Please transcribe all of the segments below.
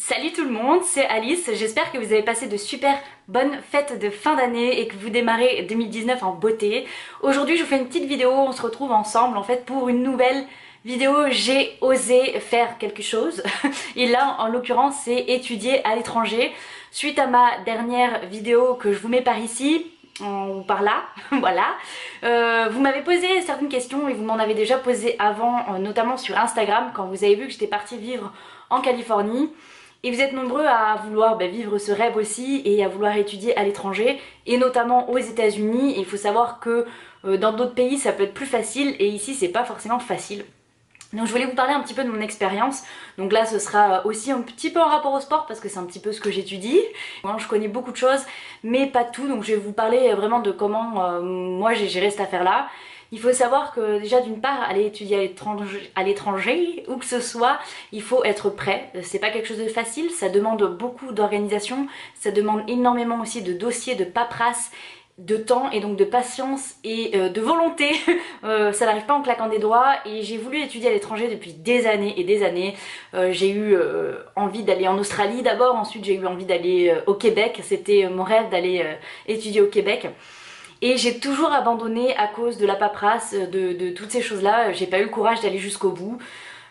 Salut tout le monde, c'est Alice, j'espère que vous avez passé de super bonnes fêtes de fin d'année et que vous démarrez 2019 en beauté. Aujourd'hui je vous fais une petite vidéo, on se retrouve ensemble en fait pour une nouvelle vidéo. J'ai osé faire quelque chose et là en l'occurrence c'est étudier à l'étranger. Suite à ma dernière vidéo que je vous mets par ici, ou par là, voilà. Vous m'avez posé certaines questions et vous m'en avez déjà posé avant, notamment sur Instagram quand vous avez vu que j'étais partie vivre en Californie. Et vous êtes nombreux à vouloir vivre ce rêve aussi et à vouloir étudier à l'étranger et notamment aux États-Unis. Il faut savoir que dans d'autres pays ça peut être plus facile et ici c'est pas forcément facile. Donc je voulais vous parler un petit peu de mon expérience. Donc là ce sera aussi un petit peu en rapport au sport parce que c'est un petit peu ce que j'étudie. Moi je connais beaucoup de choses mais pas tout, donc je vais vous parler vraiment de comment moi j'ai géré cette affaire là. Il faut savoir que déjà d'une part aller étudier à l'étranger où que ce soit, il faut être prêt. C'est pas quelque chose de facile, ça demande beaucoup d'organisation, ça demande énormément aussi de dossiers, de paperasse, de temps et donc de patience et de volonté. Ça n'arrive pas en claquant des doigts et j'ai voulu étudier à l'étranger depuis des années et des années. J'ai eu envie d'aller en Australie d'abord, ensuite j'ai eu envie d'aller au Québec, c'était mon rêve d'aller étudier au Québec. Et j'ai toujours abandonné à cause de la paperasse, de toutes ces choses-là. J'ai pas eu le courage d'aller jusqu'au bout.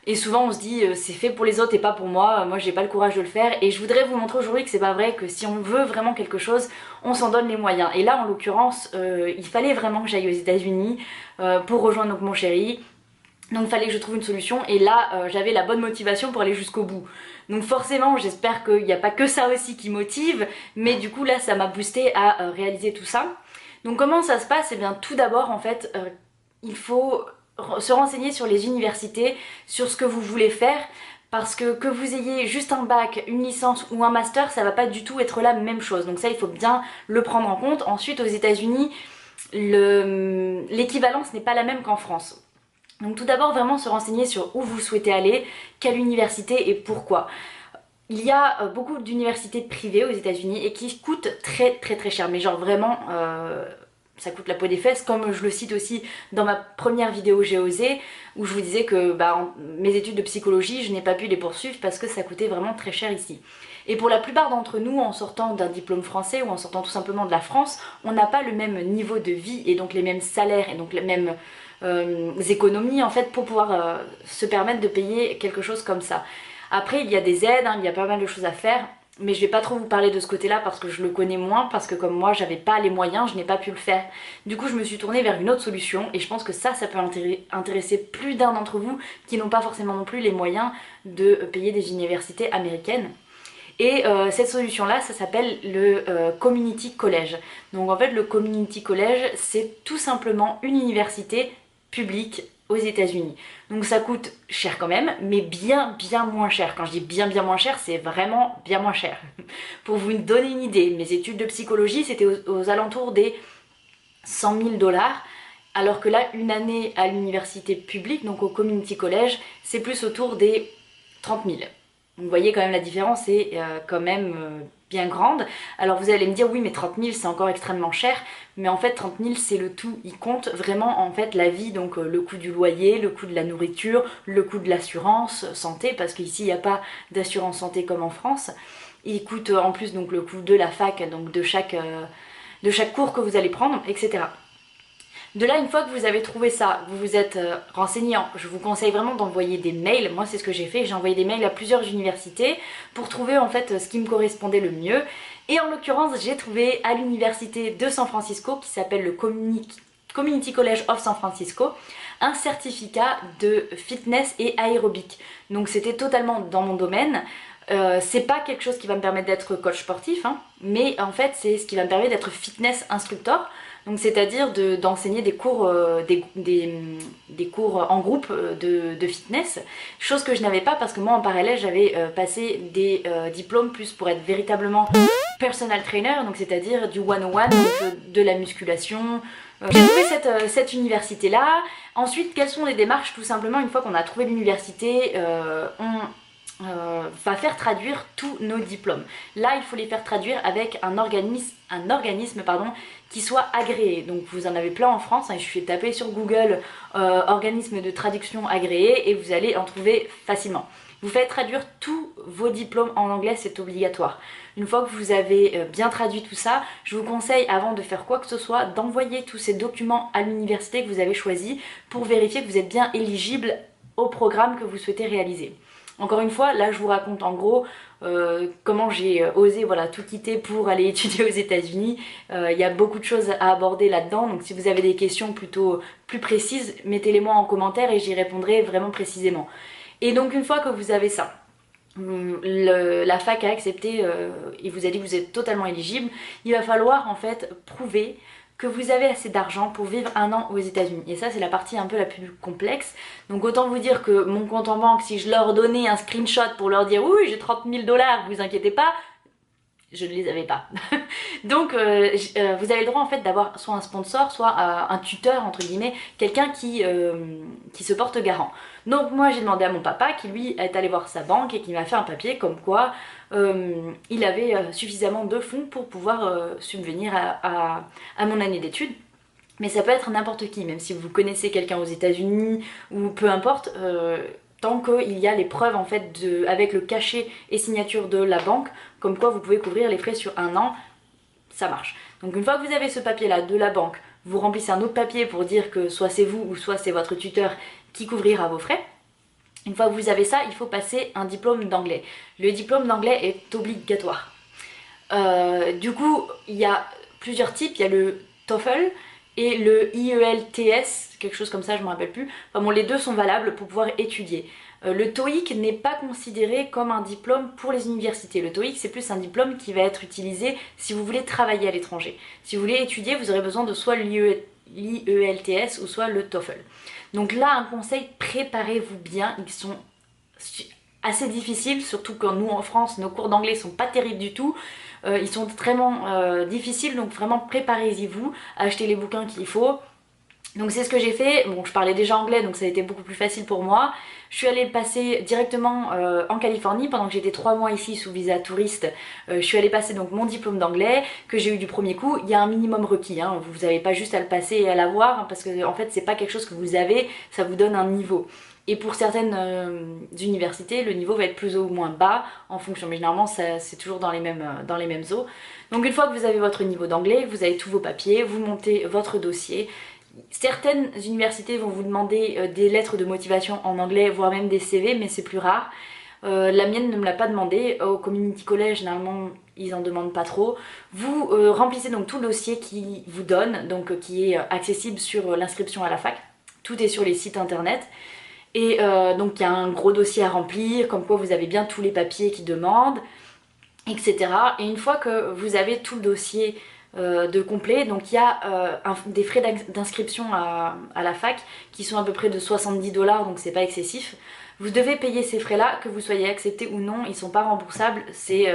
Et souvent on se dit c'est fait pour les autres et pas pour moi, moi j'ai pas le courage de le faire. Et je voudrais vous montrer aujourd'hui que c'est pas vrai, que si on veut vraiment quelque chose, on s'en donne les moyens. Et là en l'occurrence, il fallait vraiment que j'aille aux États-Unis pour rejoindre donc mon chéri. Donc il fallait que je trouve une solution et là j'avais la bonne motivation pour aller jusqu'au bout. Donc forcément j'espère qu'il n'y a pas que ça aussi qui motive, mais du coup là ça m'a boosté à réaliser tout ça. Donc comment ça se passe? Eh bien tout d'abord en fait il faut se renseigner sur les universités, sur ce que vous voulez faire, parce que vous ayez juste un bac, une licence ou un master, ça va pas du tout être la même chose. Donc ça il faut bien le prendre en compte. Ensuite aux États-Unis, l'équivalence n'est pas la même qu'en France. Donc tout d'abord vraiment se renseigner sur où vous souhaitez aller, quelle université et pourquoi. Il y a beaucoup d'universités privées aux États-Unis et qui coûtent très cher, mais genre vraiment ça coûte la peau des fesses, comme je le cite aussi dans ma première vidéo J'ai osé, où je vous disais que mes études de psychologie, je n'ai pas pu les poursuivre parce que ça coûtait vraiment très cher ici. Et pour la plupart d'entre nous, en sortant d'un diplôme français ou en sortant tout simplement de la France, on n'a pas le même niveau de vie et donc les mêmes salaires et donc les mêmes économies en fait pour pouvoir se permettre de payer quelque chose comme ça. Après il y a des aides, il y a pas mal de choses à faire, mais je vais pas trop vous parler de ce côté là parce que je le connais moins, parce que comme moi j'avais pas les moyens, je n'ai pas pu le faire. Du coup je me suis tournée vers une autre solution et je pense que ça peut intéresser plus d'un d'entre vous qui n'ont pas forcément non plus les moyens de payer des universités américaines. Et cette solution là ça s'appelle le Community College. Donc en fait le Community College c'est tout simplement une université publique aux États-Unis. Donc ça coûte cher quand même, mais bien moins cher. Quand je dis bien moins cher, c'est vraiment bien moins cher. Pour vous donner une idée, mes études de psychologie c'était aux alentours des 100 000 $, alors que là une année à l'université publique, donc au Community College, c'est plus autour des 30 000. Donc vous voyez quand même la différence est quand même bien grande. Alors vous allez me dire oui mais 30 000 c'est encore extrêmement cher, mais en fait 30 000 c'est le tout, il compte vraiment en fait la vie, donc le coût du loyer, le coût de la nourriture, le coût de l'assurance santé, parce qu'ici il n'y a pas d'assurance santé comme en France. Il coûte en plus donc le coût de la fac, donc de chaque cours que vous allez prendre, etc. De là, une fois que vous avez trouvé ça, vous vous êtes renseigné, je vous conseille vraiment d'envoyer des mails. Moi c'est ce que j'ai fait, j'ai envoyé des mails à plusieurs universités pour trouver en fait ce qui me correspondait le mieux. Et en l'occurrence j'ai trouvé à l'université de San Francisco, qui s'appelle le Community College of San Francisco, un certificat de fitness et aérobic. Donc c'était totalement dans mon domaine. C'est pas quelque chose qui va me permettre d'être coach sportif, mais en fait c'est ce qui va me permettre d'être fitness instructor. Donc c'est-à-dire d'enseigner des cours, des cours en groupe de fitness, chose que je n'avais pas parce que moi en parallèle j'avais passé des diplômes plus pour être véritablement personal trainer, donc c'est-à-dire du one-on-one, donc de la musculation. J'ai trouvé cette université là. Ensuite quelles sont les démarches? Tout simplement une fois qu'on a trouvé l'université, va faire traduire tous nos diplômes. Là, il faut les faire traduire avec un organisme pardon, qui soit agréé. Donc vous en avez plein en France, hein, il suffit de taper sur Google organisme de traduction agréé et vous allez en trouver facilement. Vous faites traduire tous vos diplômes en anglais, c'est obligatoire. Une fois que vous avez bien traduit tout ça, je vous conseille avant de faire quoi que ce soit d'envoyer tous ces documents à l'université que vous avez choisi pour vérifier que vous êtes bien éligible au programme que vous souhaitez réaliser. Encore une fois, là je vous raconte en gros comment j'ai osé voilà, tout quitter pour aller étudier aux États-Unis. Il y a beaucoup de choses à aborder là-dedans, donc si vous avez des questions plutôt plus précises, mettez-les moi en commentaire et j'y répondrai vraiment précisément. Et donc une fois que vous avez ça, la fac a accepté et vous a dit que vous êtes totalement éligible, il va falloir en fait prouver que vous avez assez d'argent pour vivre 1 an aux États-Unis. Et ça, c'est la partie un peu la plus complexe. Donc autant vous dire que mon compte en banque, si je leur donnais un screenshot pour leur dire oui, j'ai 30 000 $, vous inquiétez pas, je ne les avais pas. Donc vous avez le droit en fait d'avoir soit un sponsor, soit un tuteur entre guillemets, quelqu'un qui se porte garant. Donc moi j'ai demandé à mon papa qui lui est allé voir sa banque et qui m'a fait un papier comme quoi il avait suffisamment de fonds pour pouvoir subvenir à mon année d'études. Mais ça peut être n'importe qui, même si vous connaissez quelqu'un aux États-Unis ou peu importe. Tant qu'il y a les preuves en fait avec le cachet et signature de la banque, comme quoi vous pouvez couvrir les frais sur 1 an, ça marche. Donc une fois que vous avez ce papier là de la banque, vous remplissez un autre papier pour dire que soit c'est vous ou soit c'est votre tuteur qui couvrira vos frais. Une fois que vous avez ça, il faut passer un diplôme d'anglais. Le diplôme d'anglais est obligatoire. Du coup, il y a plusieurs types, il y a le TOEFL et le IELTS, quelque chose comme ça, je ne me rappelle plus. Enfin bon, les deux sont valables pour pouvoir étudier. Le TOEIC n'est pas considéré comme un diplôme pour les universités. Le TOEIC, c'est plus un diplôme qui va être utilisé si vous voulez travailler à l'étranger. Si vous voulez étudier, vous aurez besoin de soit l'IELTS ou soit le TOEFL. Donc là, un conseil, préparez-vous bien. Ils sont assez difficiles, surtout quand nous en France, nos cours d'anglais sont pas terribles du tout. Ils sont vraiment difficiles, donc vraiment préparez-y vous, achetez les bouquins qu'il faut. Donc c'est ce que j'ai fait. Bon, je parlais déjà anglais, donc ça a été beaucoup plus facile pour moi. Je suis allée le passer directement en Californie pendant que j'étais 3 mois ici sous visa touriste. Je suis allée passer donc mon diplôme d'anglais que j'ai eu du premier coup. Il y a un minimum requis, hein. Vous n'avez pas juste à le passer et à l'avoir, hein, parce que en fait c'est pas quelque chose que vous avez, ça vous donne un niveau. Et pour certaines universités, le niveau va être plus ou moins bas en fonction, mais généralement c'est toujours dans les mêmes eaux. Donc une fois que vous avez votre niveau d'anglais, vous avez tous vos papiers, vous montez votre dossier. Certaines universités vont vous demander des lettres de motivation en anglais, voire même des CV, mais c'est plus rare. La mienne ne me l'a pas demandé. Au community college, généralement, ils en demandent pas trop. Vous remplissez donc tout le dossier qui vous donne, donc qui est accessible sur l'inscription à la fac. Tout est sur les sites internet. Et donc il y a un gros dossier à remplir, comme quoi vous avez bien tous les papiers qu'ils demandent, etc. Et une fois que vous avez tout le dossier de complet, donc il y a des frais d'inscription à la fac qui sont à peu près de 70 $, donc c'est pas excessif. Vous devez payer ces frais là, que vous soyez accepté ou non, ils sont pas remboursables, c'est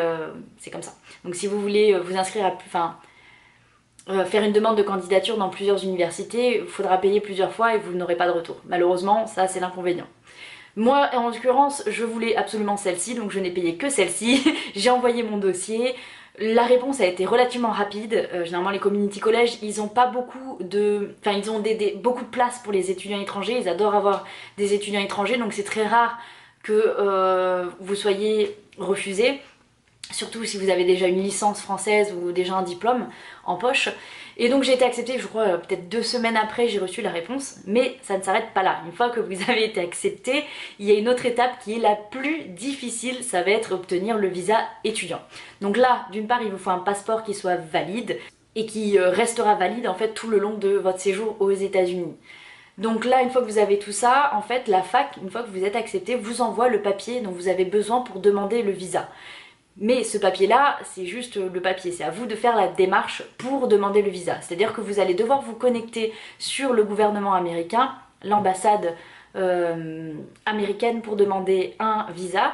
comme ça. Donc si vous voulez vous inscrire à faire une demande de candidature dans plusieurs universités, il faudra payer plusieurs fois et vous n'aurez pas de retour. Malheureusement, ça c'est l'inconvénient. Moi en l'occurrence, je voulais absolument celle-ci, donc je n'ai payé que celle-ci. J'ai envoyé mon dossier. La réponse a été relativement rapide. Généralement les community college, ils ont pas beaucoup de... Enfin ils ont beaucoup de place pour les étudiants étrangers. Ils adorent avoir des étudiants étrangers, donc c'est très rare que vous soyez refusé. Surtout si vous avez déjà une licence française ou déjà un diplôme en poche. Et donc j'ai été acceptée, je crois peut-être 2 semaines après j'ai reçu la réponse, mais ça ne s'arrête pas là. Une fois que vous avez été accepté, il y a une autre étape qui est la plus difficile, ça va être obtenir le visa étudiant. Donc là, d'une part, il vous faut un passeport qui soit valide et qui restera valide en fait tout le long de votre séjour aux États-Unis. Donc là, une fois que vous avez tout ça, en fait, la fac, une fois que vous êtes accepté, vous envoie le papier dont vous avez besoin pour demander le visa. Mais ce papier-là, c'est juste le papier, c'est à vous de faire la démarche pour demander le visa. C'est-à-dire que vous allez devoir vous connecter sur le gouvernement américain, l'ambassade américaine pour demander un visa.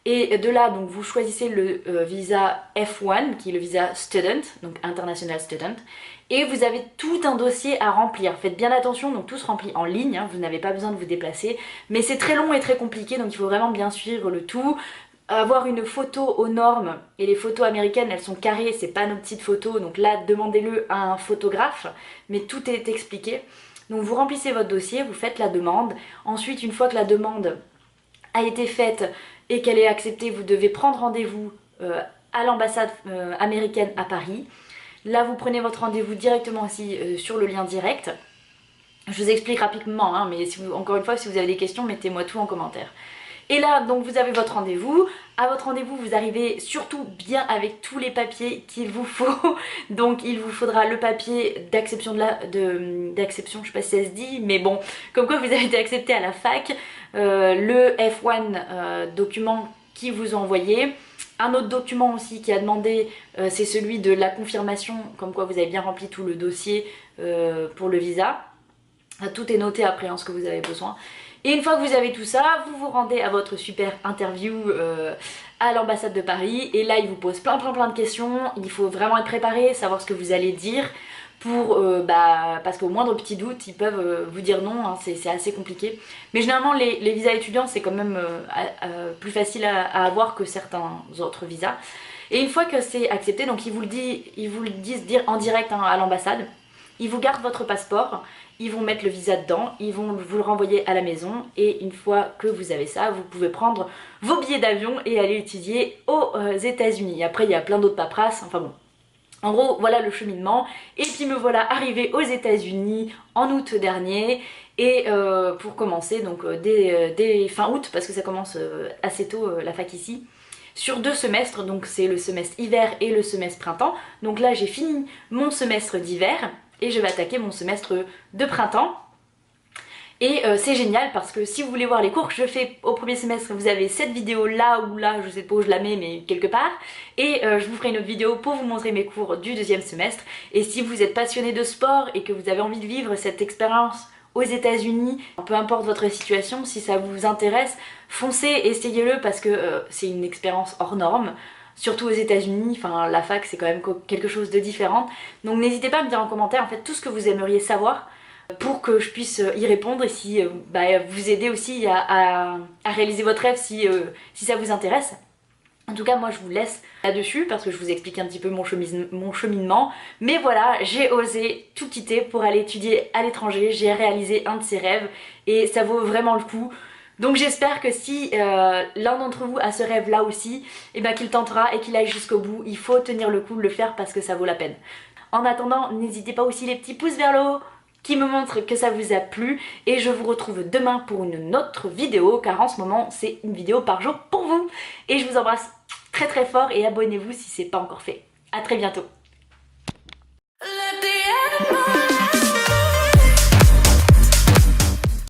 Et de là, donc vous choisissez le visa F1 qui est le visa Student, donc International Student. Et vous avez tout un dossier à remplir. Faites bien attention, donc tout se remplit en ligne, hein, vous n'avez pas besoin de vous déplacer. Mais c'est très long et très compliqué, donc il faut vraiment bien suivre le tout. Avoir une photo aux normes, et les photos américaines elles sont carrées, c'est pas nos petites photos, donc là demandez-le à un photographe, mais tout est expliqué. Donc vous remplissez votre dossier, vous faites la demande. Ensuite, une fois que la demande a été faite et qu'elle est acceptée, vous devez prendre rendez-vous à l'ambassade américaine à Paris. Là, vous prenez votre rendez-vous directement aussi sur le lien direct. Je vous explique rapidement, hein, mais si vous, encore une fois, si vous avez des questions, mettez-moi tout en commentaire. Et là, donc vous avez votre rendez-vous. À votre rendez-vous, vous arrivez surtout bien avec tous les papiers qu'il vous faut. Donc il vous faudra le papier d'acception, d'acception, je sais pas si ça se dit, mais bon, comme quoi vous avez été accepté à la fac, le F1 document qui vous ont envoyé. Un autre document aussi qui a demandé, c'est celui de la confirmation, comme quoi vous avez bien rempli tout le dossier pour le visa. Tout est noté après, hein, ce que vous avez besoin. Et une fois que vous avez tout ça, vous vous rendez à votre super interview à l'ambassade de Paris. Et là, ils vous posent plein de questions. Il faut vraiment être préparé, savoir ce que vous allez dire. Parce qu'au moindre petit doute, ils peuvent vous dire non, hein, c'est assez compliqué. Mais généralement, les visas étudiants, c'est quand même plus facile à avoir que certains autres visas. Et une fois que c'est accepté, donc ils vous le disent en direct, hein, à l'ambassade. Ils vous gardent votre passeport, ils vont mettre le visa dedans, ils vont vous le renvoyer à la maison et une fois que vous avez ça, vous pouvez prendre vos billets d'avion et aller étudier aux États-Unis. Après, il y a plein d'autres paperasses, enfin bon. En gros, voilà le cheminement. Et puis me voilà arrivée aux États-Unis en août dernier. Et pour commencer, donc dès fin août, parce que ça commence assez tôt la fac ici, sur 2 semestres, donc c'est le semestre hiver et le semestre printemps. Donc là, j'ai fini mon semestre d'hiver et je vais attaquer mon semestre de printemps. Et c'est génial parce que si vous voulez voir les cours que je fais au premier semestre, vous avez cette vidéo là ou là, je sais pas où je la mets mais quelque part. Et je vous ferai une autre vidéo pour vous montrer mes cours du 2e semestre. Et si vous êtes passionné de sport et que vous avez envie de vivre cette expérience aux États-Unis, peu importe votre situation, si ça vous intéresse, foncez, essayez-le parce que c'est une expérience hors norme. Surtout aux États-Unis, enfin la fac c'est quand même quelque chose de différent. Donc n'hésitez pas à me dire en commentaire en fait tout ce que vous aimeriez savoir pour que je puisse y répondre et si vous aider aussi à réaliser votre rêve si ça vous intéresse. En tout cas moi je vous laisse là-dessus parce que je vous explique un petit peu mon cheminement. Mais voilà, j'ai osé tout quitter pour aller étudier à l'étranger, j'ai réalisé un de ces rêves et ça vaut vraiment le coup. Donc j'espère que si l'un d'entre vous a ce rêve là aussi, et qu'il tentera et qu'il aille jusqu'au bout. Il faut tenir le coup de le faire parce que ça vaut la peine. En attendant, n'hésitez pas aussi les petits pouces vers le haut qui me montrent que ça vous a plu. Et je vous retrouve demain pour une autre vidéo car en ce moment c'est une vidéo par jour pour vous. Et je vous embrasse très fort et abonnez-vous si c'est pas encore fait. A très bientôt.